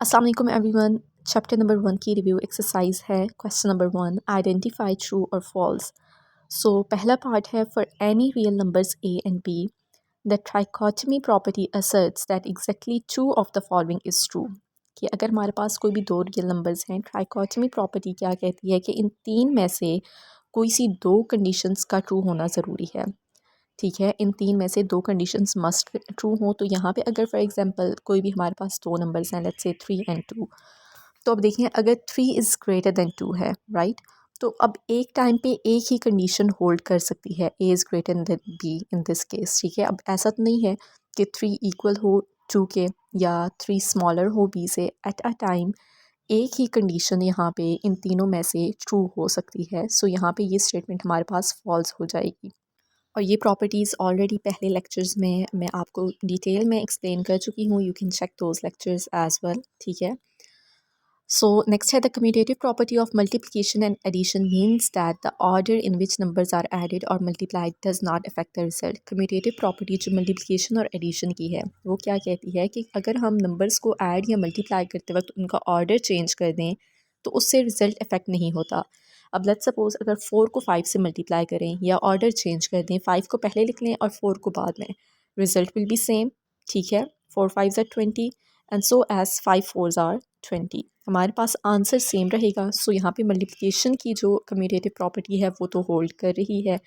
अस्सलाम वालेकुम everyone. Chapter number 1 की रिव्यू एक्सरसाइज है। क्वेश्चन नंबर 1, आइडेंटिफाई ट्रू और फॉल्स। सो पहला पार्ट है, for any real numbers A and B the trichotomy property asserts that exactly two of the following is true. कि अगर हमारे पास कोई भी दो रियल नंबर्स हैं, ट्राइकोटमी प्रॉपर्टी क्या कहती है कि इन तीन में से कोई सी दो कंडीशंस का ट्रू होना ज़रूरी है। ठीक है, इन तीन में से दो कंडीशंस मस्ट ट्रू हो। तो यहाँ पे अगर फॉर एग्जांपल कोई भी हमारे पास दो नंबर्स हैं, लेट्स से 3 एंड 2, तो अब देखिए अगर 3 इज़ ग्रेटर देन 2 है, राइट, तो अब एक टाइम पे एक ही कंडीशन होल्ड कर सकती है, ए is greater than be in this case. ठीक है, अब ऐसा तो नहीं है कि 3 इक्वल हो 2 के या 3 स्मॉलर हो बी से। एट अ टाइम एक ही कंडीशन यहाँ पे इन तीनों में से ट्रू हो सकती है। सो यहाँ पे ये स्टेटमेंट हमारे पास फॉल्स हो जाएगी। और ये प्रॉपर्टीज़ ऑलरेडी पहले लेक्चर्स में मैं आपको डिटेल में एक्सप्लेन कर चुकी हूँ। You can check those lectures as well. ठीक है, सो नेक्स्ट है, the commutative property of multiplication and addition means that the order in which numbers are added or multiplied does not affect the result. Commutative property जो multiplication और addition की है वो क्या कहती है कि अगर हम नंबर्स को ऐड या मल्टीप्लाई करते वक्त उनका ऑर्डर चेंज कर दें तो उससे रिजल्ट इफेक्ट नहीं होता। अब लेट्स सपोज अगर 4 को 5 से मल्टीप्लाई करें या ऑर्डर चेंज कर दें, 5 को पहले लिख लें और 4 को बाद में, रिजल्ट विल बी सेम। ठीक है, 4 5 are 20 and so as 5 4 are 20, हमारे पास आंसर सेम रहेगा। सो यहाँ पे मल्टीप्लिकेशन की जो कम्यूटेटिव प्रॉपर्टी है वो तो होल्ड कर रही है।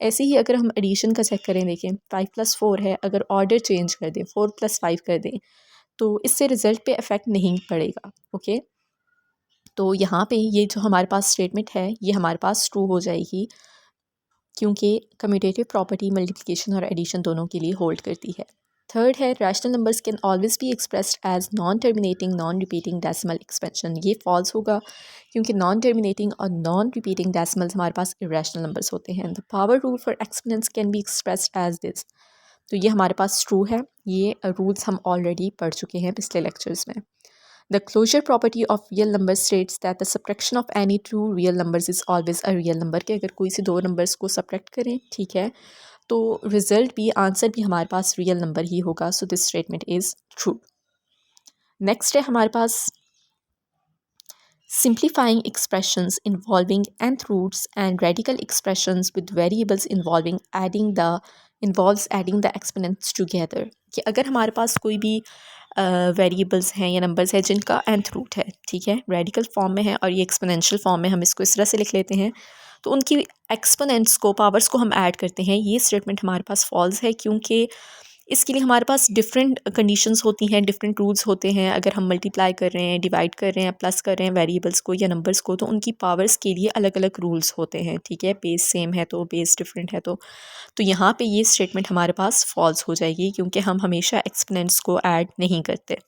ऐसे ही अगर हम एडिशन का चेक करें, देखें 5 + 4 है, अगर ऑर्डर चेंज कर दें 4 + 5 कर दें तो इससे रिज़ल्ट पे इफ़ेक्ट नहीं पड़ेगा। ओके, तो यहाँ पे ये जो हमारे पास स्टेटमेंट है ये हमारे पास ट्रू हो जाएगी क्योंकि कम्यूटेटिव प्रॉपर्टी मल्टीप्लिकेशन और एडिशन दोनों के लिए होल्ड करती है। थर्ड है, rational numbers can always be expressed as non terminating non repeating decimal expansion. ये फॉल्स होगा क्योंकि नॉन टर्मिनेटिंग और नॉन रिपीटिंग डेसिमल्स हमारे पास इरेशनल नंबर्स होते हैं। The power rule for exponents can be expressed as this. तो ये हमारे पास ट्रू है। ये रूल्स हम ऑलरेडी पढ़ चुके हैं पिछले लेक्चर्स में। The closure property of real numbers states that the subtraction of any two real numbers is always a real number। के अगर कोई से दो नंबर्स को सब्ट्रैक्ट करें, ठीक है, तो रिजल्ट भी, आंसर भी हमारे पास रियल नंबर ही होगा। So this statement is true. Next है हमारे पास simplifying expressions involving nth roots and radical expressions with variables involves adding the exponents together। कि अगर हमारे पास कोई भी वेरिएबल्स हैं या नंबर्स हैं जिनका nth रूट है, ठीक है, रेडिकल फॉर्म में है और ये एक्सपोनेंशियल फॉर्म में, हम इसको इस तरह से लिख लेते हैं, तो उनकी एक्सपोनेंट्स को, पावर्स को हम ऐड करते हैं। ये स्टेटमेंट हमारे पास फॉल्स है क्योंकि इसके लिए हमारे पास डिफरेंट कंडीशंस होती हैं, डिफरेंट रूल्स होते हैं। अगर हम मल्टीप्लाई कर रहे हैं, डिवाइड कर रहे हैं, प्लस कर रहे हैं वेरिएबल्स को या नंबर्स को, तो उनकी पावर्स के लिए अलग अलग रूल्स होते हैं। ठीक है, बेस सेम है तो बेस डिफरेंट है तो यहाँ पे ये स्टेटमेंट हमारे पास फॉल्स हो जाएगी क्योंकि हम हमेशा एक्सपोनेंट्स को ऐड नहीं करते।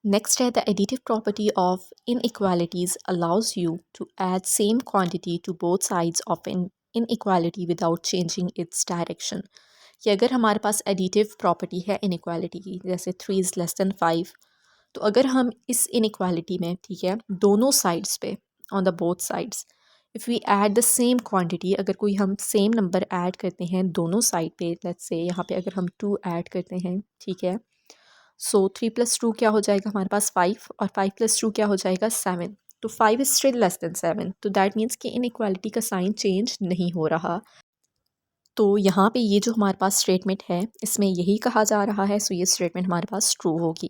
नेक्स्ट है, the additive property of inequalities allows you to add same quantity to both sides of in inequality without changing its direction. कि अगर हमारे पास एडिटिव प्रॉपर्टी है इनइक्वालिटी की, जैसे 3 इज़ लेस दैन 5, तो अगर हम इस इनइक्वालिटी में, ठीक है, दोनों साइड्स पे, on the both sides, if we add the same quantity, अगर कोई हम सेम नंबर ऐड करते हैं दोनों साइड पे, लेट्स से यहाँ पे अगर हम 2 ऐड करते हैं, ठीक है, सो 3 + 2 क्या हो जाएगा हमारे पास 5, और 5 + 2 क्या हो जाएगा 7। तो 5 इज स्टिल लेस देन 7, तो दैट मीन्स कि इनइक्वालिटी का साइन चेंज नहीं हो रहा। तो यहाँ पे ये जो हमारे पास स्टेटमेंट है इसमें यही कहा जा रहा है। सो ये स्टेटमेंट हमारे पास ट्रू होगी।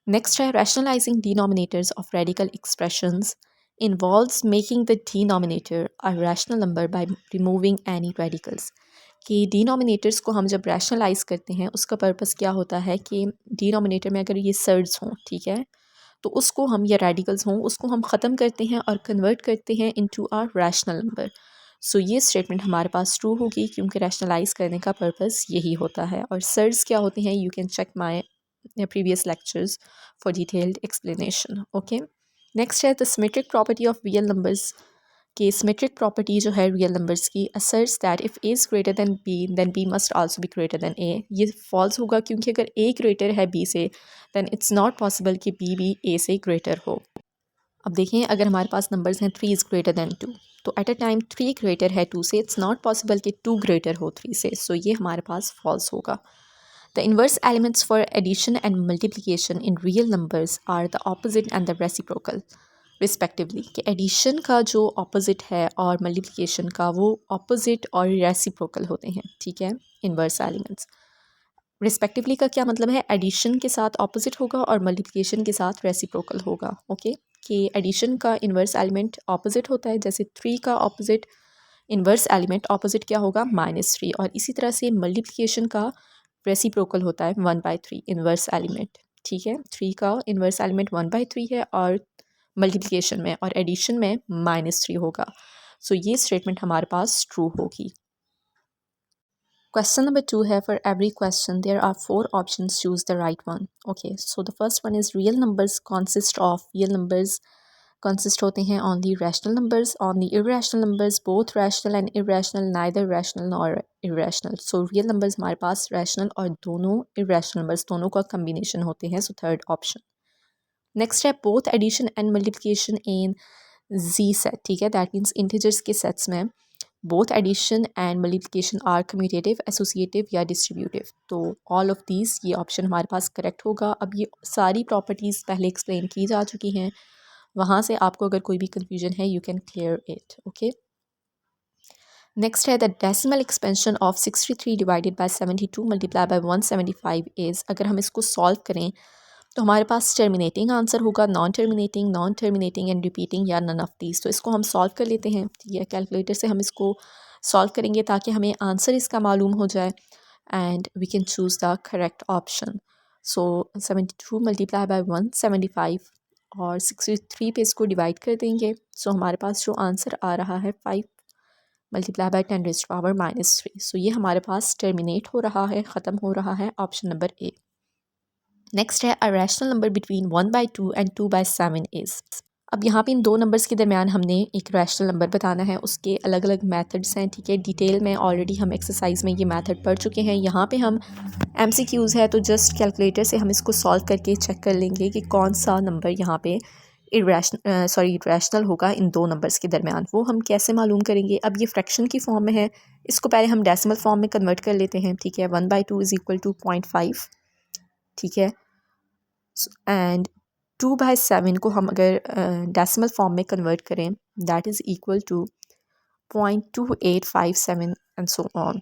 नेक्स्ट है, rationalising denominators of radical expressions involves making the denominator a rational number by removing any radicals. कि डिनोमिनेटर्स को हम जब रैशनलाइज करते हैं उसका पर्पस क्या होता है कि डिनोमिनेटर में अगर ये सर्ड्स हों, ठीक है, तो उसको हम, या रेडिकल्स हों, उसको हम ख़त्म करते हैं और कन्वर्ट करते हैं इनटू अ रैशनल नंबर। सो ये स्टेटमेंट हमारे पास ट्रू होगी क्योंकि रैशनलाइज करने का पर्पस यही होता है। और सर्ड्स क्या होते हैं, you can check my previous lectures for detailed explanation. Okay, next है, the symmetric property of real numbers. कि सिमेट्रिक प्रॉपर्टी जो है रियल नंबर्स की asserts that if A is greater than B then B must also be greater than A. ये false होगा क्योंकि अगर ए ग्रेटर है बी से देन इट्स नॉट पॉसिबल कि बी भी ए से ग्रेटर हो। अब देखें, अगर हमारे पास नंबर्स हैं 3 इज़ ग्रेटर देन 2, तो एट अ टाइम 3 ग्रेटर है 2 से, इट्स नॉट पॉसिबल कि 2 ग्रेटर हो 3 से। सो ये हमारे पास फॉल्स होगा। The inverse elements for addition and multiplication in real numbers are the opposite and the reciprocal respectively, कि एडिशन का जो ऑपोजिट है और मल्टीप्लिकेशन का वो ऑपोजिट और रेसिप्रोकल होते हैं, ठीक है। इन्वर्स एलिमेंट्स रिस्पेक्टिवली का क्या मतलब है, एडिशन के साथ ऑपोजिट होगा और मल्टीप्लिकेशन के साथ रेसिप्रोकल होगा, ओके। कि एडिशन का इन्वर्स एलिमेंट ऑपोजिट होता है, जैसे 3 का ऑपोजिट इन्वर्स एलिमेंट ऑपोजिट क्या होगा, -3, और इसी तरह से मल्टीप्लिकेशन का रेसिप्रोकल होता है 1/3 इन्वर्स एलिमेंट, ठीक है। 3 का इन्वर्स एलिमेंट 1/3 है और मल्टीप्लिकेशन में और एडिशन में -3 होगा। सो ये स्टेटमेंट हमारे पास ट्रू होगी। Question number 2 है, for every question there are 4 options, choose the right one. Okay, so the first one is real numbers consist of, real numbers consist होते हैं only rational numbers, only irrational numbers, both rational and irrational, neither rational nor irrational. So real numbers हमारे पास rational और दोनों irrational numbers दोनों का combination होते हैं, so third option. Next है both addition and multiplication in Z set, ठीक है, that means integers के sets में both addition and multiplication are commutative, associative या distributive. तो all of these ये option हमारे पास correct होगा। अब ये सारी properties पहले explain की जा चुकी हैं, वहाँ से आपको अगर कोई भी confusion है you can clear it, okay. Next है the decimal expansion of 63 divided by 72 multiplied by 175 is, अगर हम इसको solve करें तो हमारे पास टर्मिनेटिंग आंसर होगा, नॉन टर्मिनेटिंग एंड रिपीटिंग या नन ऑफ दीज। तो इसको हम सॉल्व कर लेते हैं, ठीक है। कैलकुलेटर से हम इसको सॉल्व करेंगे ताकि हमें आंसर इसका मालूम हो जाए and we can choose the correct option. So 72 multiply by 175 और 63 पे इसको डिवाइड कर देंगे। सो हमारे पास जो आंसर आ रहा है 5 मल्टीप्लाई बाय 10⁻⁻3। सो ये हमारे पास टर्मिनेट हो रहा है, ख़त्म हो रहा है, ऑप्शन नंबर ए। नेक्स्ट है a rational number between 1/2 and 2/7 is. अब यहाँ पे इन दो नंबर्स के दरमियान हमने एक रैशनल नंबर बताना है, उसके अलग अलग मेथड्स हैं, ठीक है। डिटेल में ऑलरेडी हम एक्सरसाइज में ये मेथड पढ़ चुके हैं। यहाँ पे हम MCQs है तो जस्ट कैलकुलेटर से हम इसको सॉल्व करके चेक कर लेंगे कि कौन सा नंबर यहाँ पे रैशनल होगा इन दो नंबर्स के दरमियान। वो हम कैसे मालूम करेंगे, अब ये फ्रैक्शन की फॉर्म में है, इसको पहले हम डेसिमल फॉर्म में कन्वर्ट कर लेते हैं, ठीक है। 1/2 इज़ इक्वल टू 0.5, ठीक है। एंड 2/7 को हम अगर डेसिमल फॉर्म में कन्वर्ट करें that is equal to 0.2857 and so on.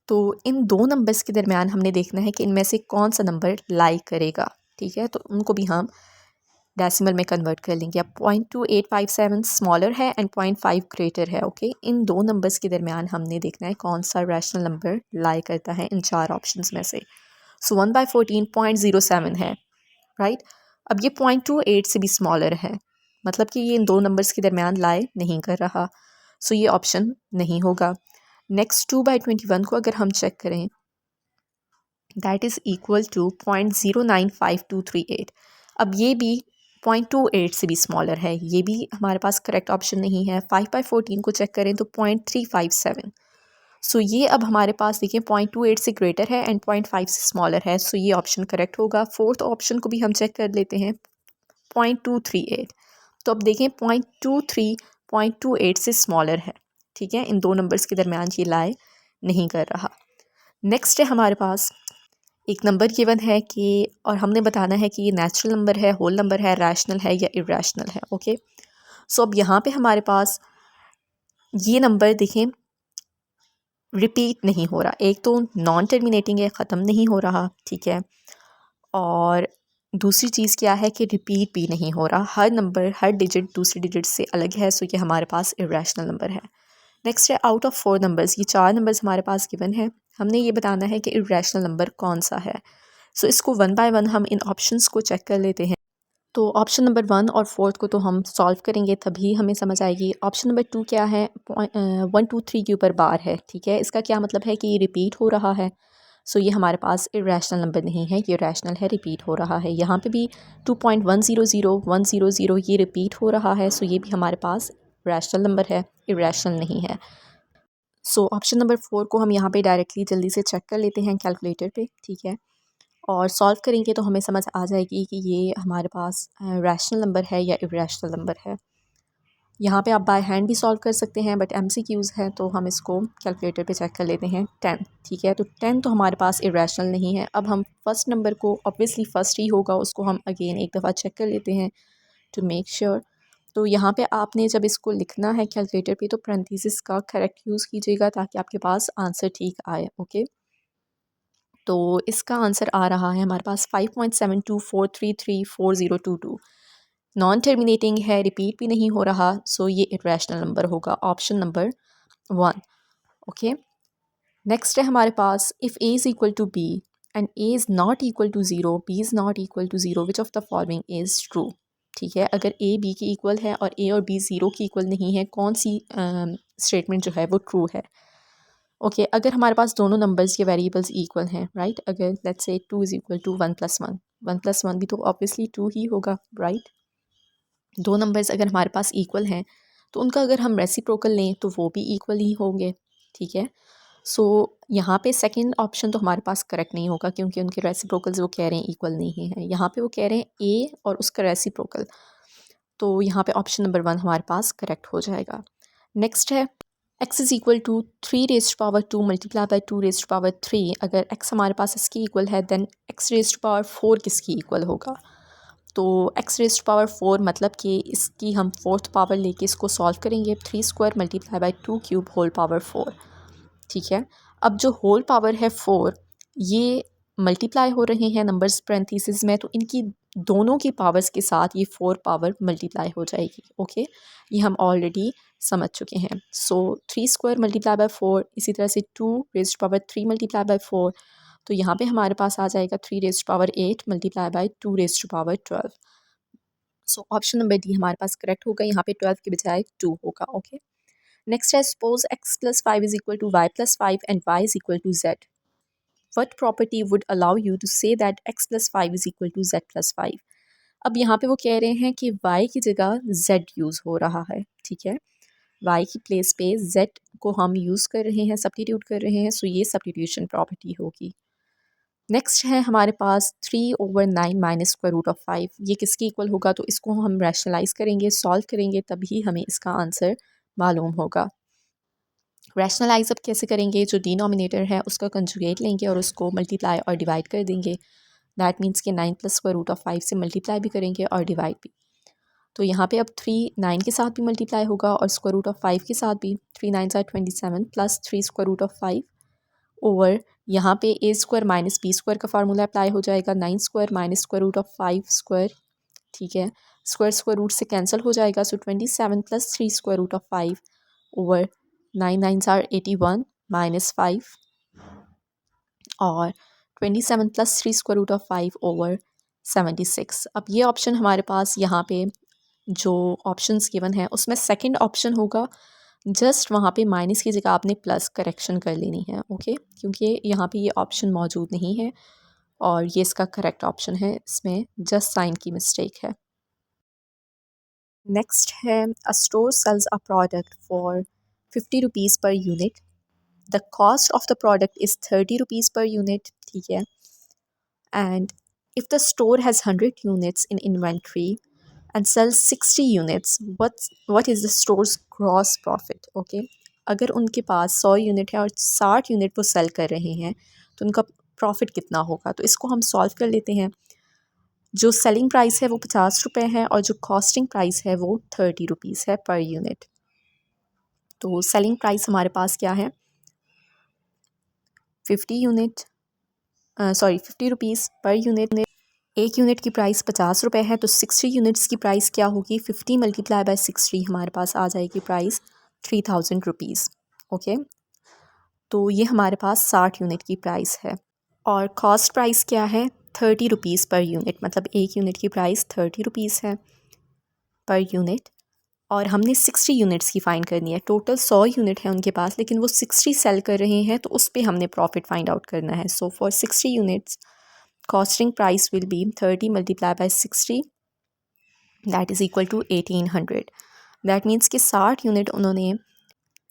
तो इन दो नंबर्स के दरमियान हमने देखना है कि इनमें से कौन सा नंबर लाई करेगा, ठीक है। तो उनको भी हम डेसिमल में कन्वर्ट कर लेंगे। अब 0.2857 स्मॉलर है एंड 0.5 ग्रेटर है, ओके। इन दो नंबर्स के दरमियान हमने देखना है कौन सा रैशनल नंबर लाई करता है इन 4 ऑप्शंस में से। सो 1/14 0.07 है, राइट। अब ये 0.28 से भी स्मॉलर है, मतलब कि ये इन दो नंबर्स के दरमियान लाई नहीं कर रहा, सो ये ऑप्शन नहीं होगा। नेक्स्ट 2/21 को अगर हम चेक करें दैट इज़ इक्वल टू 0.095238। अब ये भी 0.28 से भी स्मॉलर है, ये भी हमारे पास करेक्ट ऑप्शन नहीं है। 5/14 को चेक करें तो 0.357। सो ये अब हमारे पास देखिए 0.28 से ग्रेटर है एंड 0.5 से स्मॉलर है, सो ये ऑप्शन करेक्ट होगा। फोर्थ ऑप्शन को भी हम चेक कर लेते हैं 0.238। तो अब देखें 0.23 0.28 से स्मॉलर है, ठीक है। इन दो नंबर्स के दरमियान ये लाई नहीं कर रहा। नेक्स्ट है हमारे पास एक नंबर गिवन है कि और हमने बताना है कि ये नेचुरल नंबर है, होल नंबर है, रैशनल है या इरेशनल है, ओके। सो अब यहाँ पे हमारे पास ये नंबर देखें रिपीट नहीं हो रहा, एक तो नॉन टर्मिनेटिंग है, ख़त्म नहीं हो रहा, ठीक है। और दूसरी चीज़ क्या है कि रिपीट भी नहीं हो रहा, हर नंबर हर डिजिट दूसरी डिजिट से अलग है, सो ये हमारे पास इरेशनल नंबर है। नेक्स्ट है आउट ऑफ 4 नंबर्स, ये 4 नंबर्स हमारे पास गिवन है, हमने ये बताना है कि इरेशनल नंबर कौन सा है। सो इसको 1 बाय 1 हम इन ऑप्शंस को चेक कर लेते हैं। तो ऑप्शन नंबर 1 और 4 को तो हम सॉल्व करेंगे तभी हमें समझ आएगी। ऑप्शन नंबर 2 क्या है, 1 2 3 के ऊपर बार है, ठीक है। इसका क्या मतलब है कि ये रिपीट हो रहा है, सो ये हमारे पास इरेशनल नंबर नहीं है, ये रैशनल है, रिपीट हो रहा है। यहाँ पे भी 2.100 ये रिपीट हो रहा है, सो ये भी हमारे पास रैशनल नंबर है, इरेशनल नहीं है। सो ऑप्शन नंबर 4 को हम यहाँ पे डायरेक्टली जल्दी से चेक कर लेते हैं कैलकुलेटर पे, ठीक है। और सॉल्व करेंगे तो हमें समझ आ जाएगी कि ये हमारे पास रैशनल नंबर है या इरेशनल नंबर है। यहाँ पे आप बाय हैंड भी सॉल्व कर सकते हैं, बट MCQs है तो हम इसको कैलकुलेटर पे चेक कर लेते हैं। 10, ठीक है। तो 10 तो हमारे पास इरेशनल नहीं है। अब हम फर्स्ट नंबर को, ऑब्वियसली फर्स्ट ही होगा, उसको हम अगेन एक दफ़ा चेक कर लेते हैं टू मेक श्योर। तो यहाँ पे आपने जब इसको लिखना है कैलकुलेटर पे तो पैरेंथेसिस का करेक्ट यूज़ कीजिएगा ताकि आपके पास आंसर ठीक आए। ओके, तो इसका आंसर आ रहा है हमारे पास 5.7243340222। नॉन टर्मिनेटिंग है, रिपीट भी नहीं हो रहा, सो ये इरेशनल नंबर होगा, ऑप्शन नंबर 1। ओके, नेक्स्ट है हमारे पास if a is equal to b and a is not equal to zero, b is not equal to zero, which of the following is true. ठीक है, अगर a b की equal है और a और b ज़ीरो की equal नहीं है, कौन सी स्टेटमेंट जो है वो ट्रू है। ओके, अगर हमारे पास दोनों नंबर्स के वेरिएबल्स इक्वल हैं, राइट, अगर let's say 2 is equal to 1 + 1, 1 + 1 भी तो ऑब्वियसली 2 ही होगा, राइट। दो नंबर्स अगर हमारे पास इक्वल हैं तो उनका अगर हम रेसिप्रोकल लें तो वो भी इक्वल ही होंगे। ठीक है, सो यहाँ पे सेकंड ऑप्शन तो हमारे पास करेक्ट नहीं होगा क्योंकि उनके रेसिप्रोकल्स वो कह रहे हैं इक्वल नहीं है। यहाँ पे वो कह रहे हैं ए और उसका रेसिप्रोकल, तो यहाँ पे ऑप्शन नंबर 1 हमारे पास करेक्ट हो जाएगा। नेक्स्ट है x is equal to 3⁻² multiply by 2⁻3। अगर x हमारे पास इसकी इक्वल है देन x⁻4 किसकी इक्वल होगा। तो x⁻4 मतलब कि इसकी हम फोर्थ पावर लेके इसको सॉल्व करेंगे। 3² मल्टीप्लाई बाई 2³ होल पावर 4। ठीक है, अब जो होल पावर है 4 ये मल्टीप्लाई हो रहे हैं नंबर्स पैरेंथेसिस में, तो इनकी दोनों की पावर्स के साथ ये 4 पावर मल्टीप्लाई हो जाएगी। ओके, ये हम ऑलरेडी समझ चुके हैं। सो 3² मल्टीप्लाई बाई 4, इसी तरह से 2⁻³ मल्टीप्लाई बाई 4, तो यहाँ पे हमारे पास आ जाएगा 3⁸ multiply by 2⁻12। So option number D हमारे पास करेक्ट होगा, यहाँ पे 12 के बजाय 2 होगा। ओके, नेक्स्ट है suppose x + 5 is equal to y + 5 and y is equal to z। What property would allow you to say that x + 5 is equal to z + 5। अब यहाँ पे वो कह रहे हैं कि y की जगह z यूज़ हो रहा है। ठीक है, y की प्लेस पे z को हम यूज़ कर रहे हैं, सब्स्टिट्यूट कर रहे हैं, सो ये सब्स्टिट्यूशन प्रॉपर्टी होगी। नेक्स्ट है हमारे पास 3/9 - √5, ये किसकी इक्वल होगा, तो इसको हम रैशनलाइज़ करेंगे, सॉल्व करेंगे, तभी हमें इसका आंसर मालूम होगा। रैशनलाइज अब कैसे करेंगे, जो डिनोमिनेटर है उसका कंजुगेट लेंगे और उसको मल्टीप्लाई और डिवाइड कर देंगे। दैट मीन्स कि 9 + √5 से मल्टीप्लाई भी करेंगे और डिवाइड भी। तो यहाँ पे अब 3 9 के साथ भी मल्टीप्लाई होगा और √5 के साथ भी। 3 9 are 27 प्लस 3 √5 ओवर यहाँ पे a² - b² का फार्मूला अप्लाई हो जाएगा। 9² - √5², ठीक है, स्क्वायर रूट से कैंसिल हो जाएगा, सो 27 प्लस 3 √5 ओवर 9 9s are 81 - 5 और 27 प्लस 3 √5 ओवर 76। अब ये ऑप्शन हमारे पास यहाँ पे जो ऑप्शंस गिवन है उसमें सेकंड ऑप्शन होगा, जस्ट वहाँ पे माइनस की जगह आपने प्लस करेक्शन कर लेनी है। ओके, क्योंकि यहाँ पे ये ऑप्शन मौजूद नहीं है और ये इसका करेक्ट ऑप्शन है, इसमें जस्ट साइन की मिस्टेक है। नेक्स्ट है a store sells a product for 50 rupees per unit, the cost of the product is 30 rupees per unit. ठीक है, and if the store has 100 units in inventory and sells 60 units, what is the store's gross profit। Okay, अगर उनके पास 100 unit है और 60 unit वो cell कर रहे हैं तो उनका प्रॉफिट कितना होगा। तो इसको हम सॉल्व कर लेते हैं। जो सेलिंग प्राइस है वो 50 रुपये है और जो कॉस्टिंग प्राइस है वो 30 रुपीज़ है पर यूनिट। तो सेलिंग प्राइस हमारे पास क्या है, 50 रुपीज़ पर यूनिट। एक यूनिट की प्राइस 50 रुपये है, तो 60 यूनिट्स की प्राइस क्या होगी, 50 मल्टीप्लाई बाय 60 हमारे पास आ जाएगी प्राइस 3000 रुपीज़। ओके, तो ये हमारे पास 60 यूनिट की प्राइस है और कॉस्ट प्राइस क्या है, 30 रुपीज़ पर यूनिट, मतलब एक यूनिट की प्राइस 30 रुपीज़ है पर यूनिट। और हमने 60 यूनिट्स की फ़ाइंड करनी है। टोटल 100 यूनिट है उनके पास लेकिन वो 60 सेल कर रहे हैं, तो उस पर हमने प्रॉफिट फाइंड आउट करना है। So for 60 units costing price will be 30 multiplied by 60, that is equal to 1800। That means कि 60 यूनिट उन्होंने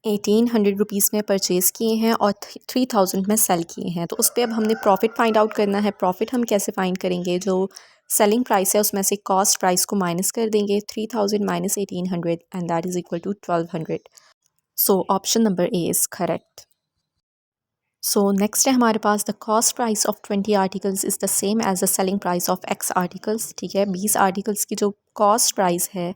1800 रुपीज़ में परचेज़ किए हैं और 3000 में सेल किए हैं, तो उस पर अब हमने प्रॉफिट फाइंड आउट करना है। प्रॉफिट हम कैसे फाइंड करेंगे, जो सेलिंग प्राइस है उसमें से कॉस्ट प्राइस को माइनस कर देंगे 3000 minus 1800 and that is equal to 1200. So option number A is correct. So next है हमारे पास the cost price of 20 articles is the same as the selling price of x articles. ठीक है, 20 articles की जो cost price है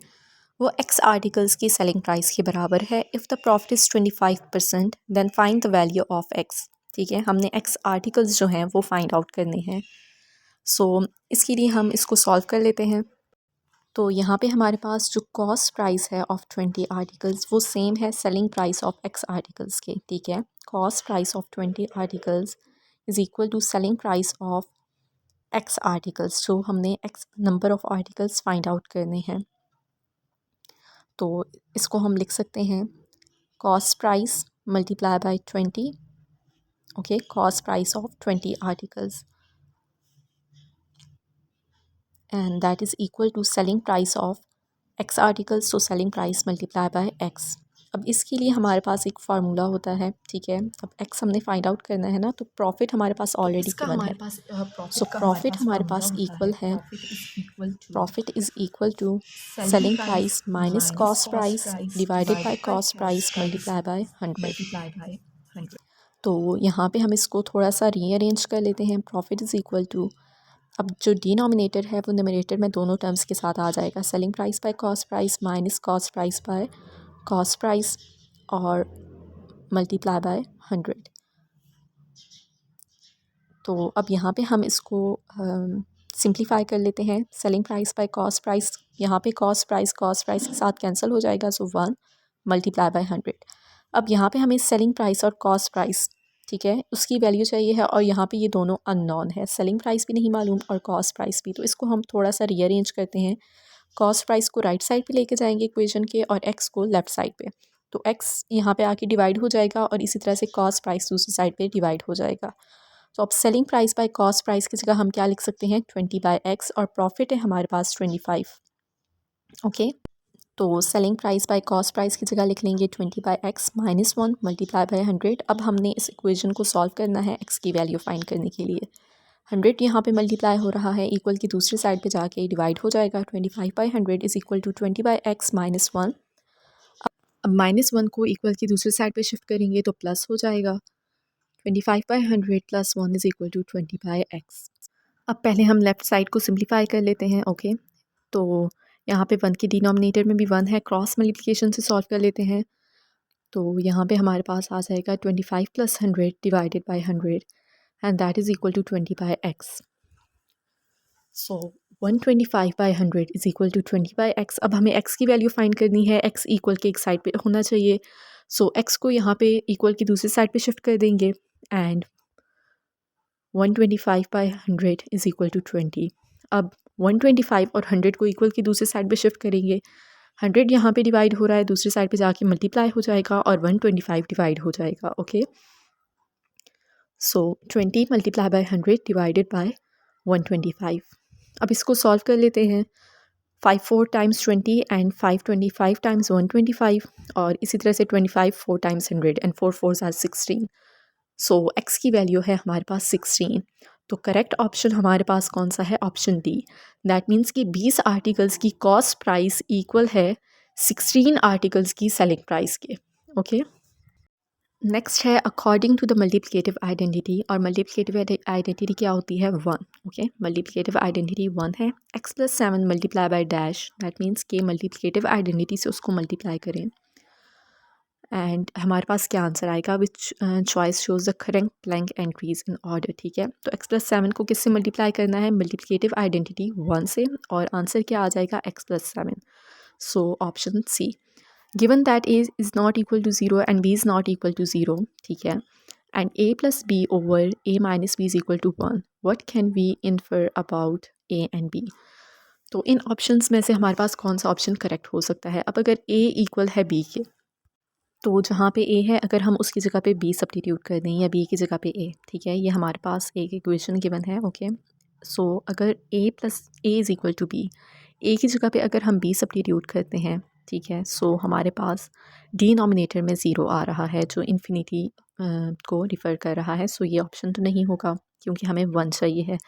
वो x articles की सेलिंग प्राइस के बराबर है. If the profit is 25% then find the value of x. ठीक है, हमने एक्स आर्टिकल्स जो हैं वो फाइंड आउट करने हैं. सो इसके लिए हम इसको सॉल्व कर लेते हैं. तो यहाँ पे हमारे पास जो कॉस्ट प्राइस है ऑफ 20 आर्टिकल्स वो सेम है selling price of x articles के. ठीक है, cost price of 20 articles is equal to selling price of x articles. जो हमने x number of articles find out करने हैं. तो इसको हम लिख सकते हैं cost price multiply by 20. Okay, cost price of 20 articles and that is equal to selling price of x articles. so selling price multiply by x. अब इसके लिए हमारे पास एक फार्मूला होता है. ठीक है, अब x हमने फाइंड आउट करना है ना, तो प्रॉफिट हमारे पास ऑलरेडी गिवन है. सो प्रॉफिट हमारे पास इक्वल है, profit is equal to selling price minus cost price divided by cost price multiply by 100. तो यहाँ पे हम इसको थोड़ा सा रीअरेंज कर लेते हैं. प्रॉफिट इज़ इक्वल टू, अब जो डिनोमिनेटर है वो न्यूमरेटर में दोनों टर्म्स के साथ आ जाएगा. Selling price by cost price minus cost price by cost price और मल्टीप्लाई बाय 100. तो अब यहाँ पे हम इसको सिंप्लीफाई कर लेते हैं. Selling price by cost price, यहाँ पे कॉस्ट प्राइस के साथ कैंसिल हो जाएगा. सो 1 मल्टीप्लाई बाय 100. अब यहाँ पे हमें सेलिंग प्राइस और कॉस्ट प्राइस, ठीक है, उसकी वैल्यू चाहिए है और यहाँ पे ये दोनों अननोन है. सेलिंग प्राइस भी नहीं मालूम और कॉस्ट प्राइस भी. तो इसको हम थोड़ा सा रीअरेंज करते हैं. कॉस्ट प्राइस को राइट साइड पे लेके जाएंगे इक्वेशन के और एक्स को लेफ़्ट साइड पे. तो एक्स यहाँ पे आके डिवाइड हो जाएगा और इसी तरह से कॉस्ट प्राइस दूसरी साइड पे डिवाइड हो जाएगा. तो अब selling price by cost price की जगह हम क्या लिख सकते हैं 20 बाय एक्स और प्रॉफिट है हमारे पास 25. ओके, तो selling price by cost price की जगह लिख लेंगे 20 by x minus 1 multiply by 100. अब हमने इस इक्वेशन को सॉल्व करना है एक्स की वैल्यू फाइंड करने के लिए. 100 यहाँ पे मल्टीप्लाई हो रहा है, इक्वल की दूसरी साइड पे जाके डिवाइड हो जाएगा. 25 by 100 is equal to 20 by x minus 1. अब माइनस 1 को इक्वल की दूसरी साइड पे शिफ्ट करेंगे तो प्लस हो जाएगा. 25 by 100 plus 1 is equal to 20 by x. अब पहले हम लेफ़्ट साइड को सिम्प्लीफाई कर लेते हैं. ओके, तो यहाँ पे 1 की डिनोमिनेटर में भी 1 है, क्रॉस मल्टीप्लिकेशन से सॉल्व कर लेते हैं. तो यहाँ पे हमारे पास आ जाएगा 25 plus 100 divided by 100 and that is equal to 20 by x. So 125 by 100 is equal to 20 by x. अब हमें एक्स की वैल्यू फाइंड करनी है. एक्स इक्वल के एक साइड पे होना चाहिए. सो एक्स को यहाँ पे इक्वल की दूसरी साइड पे शिफ्ट कर देंगे and 125 by 100 is equal to 20. अब 125 और 100 को इक्वल की दूसरी साइड पे शिफ्ट करेंगे. 100 यहाँ पे डिवाइड हो रहा है, दूसरी साइड पे जाके मल्टीप्लाई हो जाएगा और 125 डिवाइड हो जाएगा. Okay, so 20 multiply by 100 divided by 125. अब इसको सॉल्व कर लेते हैं. 5 4 टाइम्स 20 एंड 525 टाइम्स 125 और इसी तरह से 25 4 times 100 and 4 4s are 16. So x की वैल्यू है हमारे पास 16. तो करेक्ट ऑप्शन हमारे पास कौन सा है, ऑप्शन डी. दैट मीन्स कि 20 आर्टिकल्स की कॉस्ट प्राइस इक्वल है 16 आर्टिकल्स की सेलिंग प्राइस के. ओके, नेक्स्ट है according to the multiplicative identity. और मल्टीप्लिकेटिव आइडेंटिटी क्या होती है 1. ओके, मल्टीप्लिकेटिव आइडेंटिटी 1 है. X plus 7 multiply by dash, that means कि मल्टीप्लिकेटिव आइडेंटिटी से उसको मल्टीप्लाई करें एंड हमारे पास क्या आंसर आएगा. Which choice shows the correct blank entries in order. ठीक है, तो एक्स प्लस 7 को किससे मल्टीप्लाई करना है, मल्टीप्लिकेटिव आइडेंटिटी 1 से, और आंसर क्या आ जाएगा x plus 7. So option C. Given that a is not equal to 0 and b is not equal to 0, ठीक है, and a plus b over a minus b is equal to 1, what can we infer about a and b? तो इन options में से हमारे पास कौन सा option correct हो सकता है. अब अगर a इक्वल है b के, तो जहाँ पे a है अगर हम उसकी जगह पे b सब्स्टिट्यूट कर दें या b की जगह पे a, ठीक है, ये हमारे पास एक इक्वेशन गिवन है. ओके, सो अगर a plus a is equal to b, a की जगह पे अगर हम b सब्स्टिट्यूट करते हैं, ठीक है, सो हमारे पास डिनोमिनेटर में 0 आ रहा है जो इन्फिनिटी को रिफ़र कर रहा है. सो ये ऑप्शन तो नहीं होगा क्योंकि हमें 1 चाहिए है.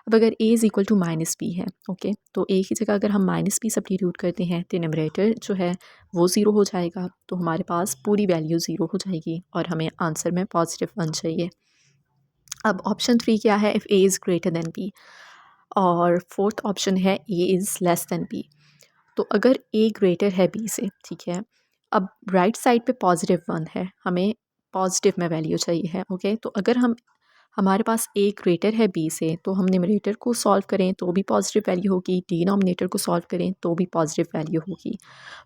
अब अगर a is equal to minus B है, ओके, तो a की जगह अगर हम माइनस बी सब्स्टिट्यूट करते हैं तो न्यूमरेटर जो है वो ज़ीरो हो जाएगा, तो हमारे पास पूरी वैल्यू ज़ीरो हो जाएगी और हमें आंसर में पॉजिटिव 1 चाहिए। अब ऑप्शन 3 क्या है, if a is greater then b, और फोर्थ ऑप्शन है a is less than b। तो अगर a ग्रेटर है b से, ठीक है, अब राइट साइड पे पॉजिटिव 1 है, हमें पॉजिटिव में वैल्यू चाहिए है, ओके। तो अगर हमारे पास a ग्रेटर है b से, तो हम न्यूमरेटर को सॉल्व करें तो भी पॉजिटिव वैल्यू होगी, डिनोमिनेटर को सॉल्व करें तो भी पॉजिटिव वैल्यू होगी,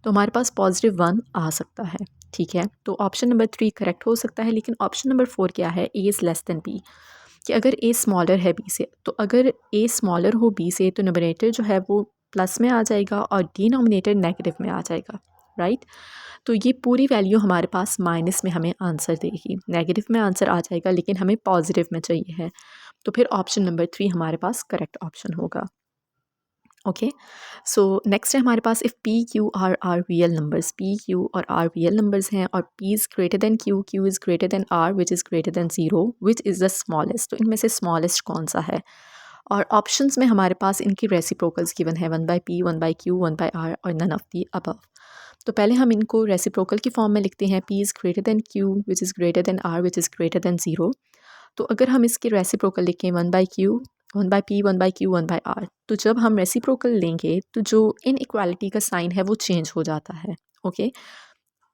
तो हमारे पास पॉजिटिव 1 आ सकता है, ठीक है। तो ऑप्शन नंबर 3 करेक्ट हो सकता है, लेकिन ऑप्शन नंबर 4 क्या है, a is less than b, कि अगर a स्मॉलर है b से, तो अगर a स्मॉलर हो b से तो न्यूमरेटर जो है वो प्लस में आ जाएगा और डिनोमिनेटर नेगेटिव में आ जाएगा, राइट। तो ये पूरी वैल्यू हमारे पास माइनस में हमें आंसर देगी, नेगेटिव में आंसर आ जाएगा लेकिन हमें पॉजिटिव में चाहिए है, तो फिर ऑप्शन नंबर 3 हमारे पास करेक्ट ऑप्शन होगा, ओके। सो नेक्स्ट है हमारे पास, if P Q R real numbers, P Q और आर रियल नंबर्स हैं और P is greater than Q, Q is greater than R, which is greater than zero, which is the smallest, तो इनमें से smallest कौन सा है। और ऑप्शंस में हमारे पास इनकी रेसिप्रोकल्स गिवन है, 1 by P, 1 by Q, 1 by R और नन ऑफ दी अबव। तो पहले हम इनको रेसिप्रोकल की फॉर्म में लिखते हैं, P is greater than Q, which is greater than R, which is greater than zero. तो अगर हम इसके रेसिप्रोकल लिखें 1 by Q, 1 by P, 1 by Q, 1 by R, तो जब हम रेसिप्रोकल लेंगे तो जो इनइक्वालिटी का साइन है वो चेंज हो जाता है, ओके।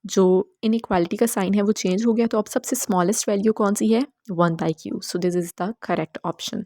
जो इनइक्वालिटी का साइन है वो चेंज हो गया, तो अब सबसे स्मॉलेस्ट वैल्यू कौन सी है, 1 by Q, so this is the correct option.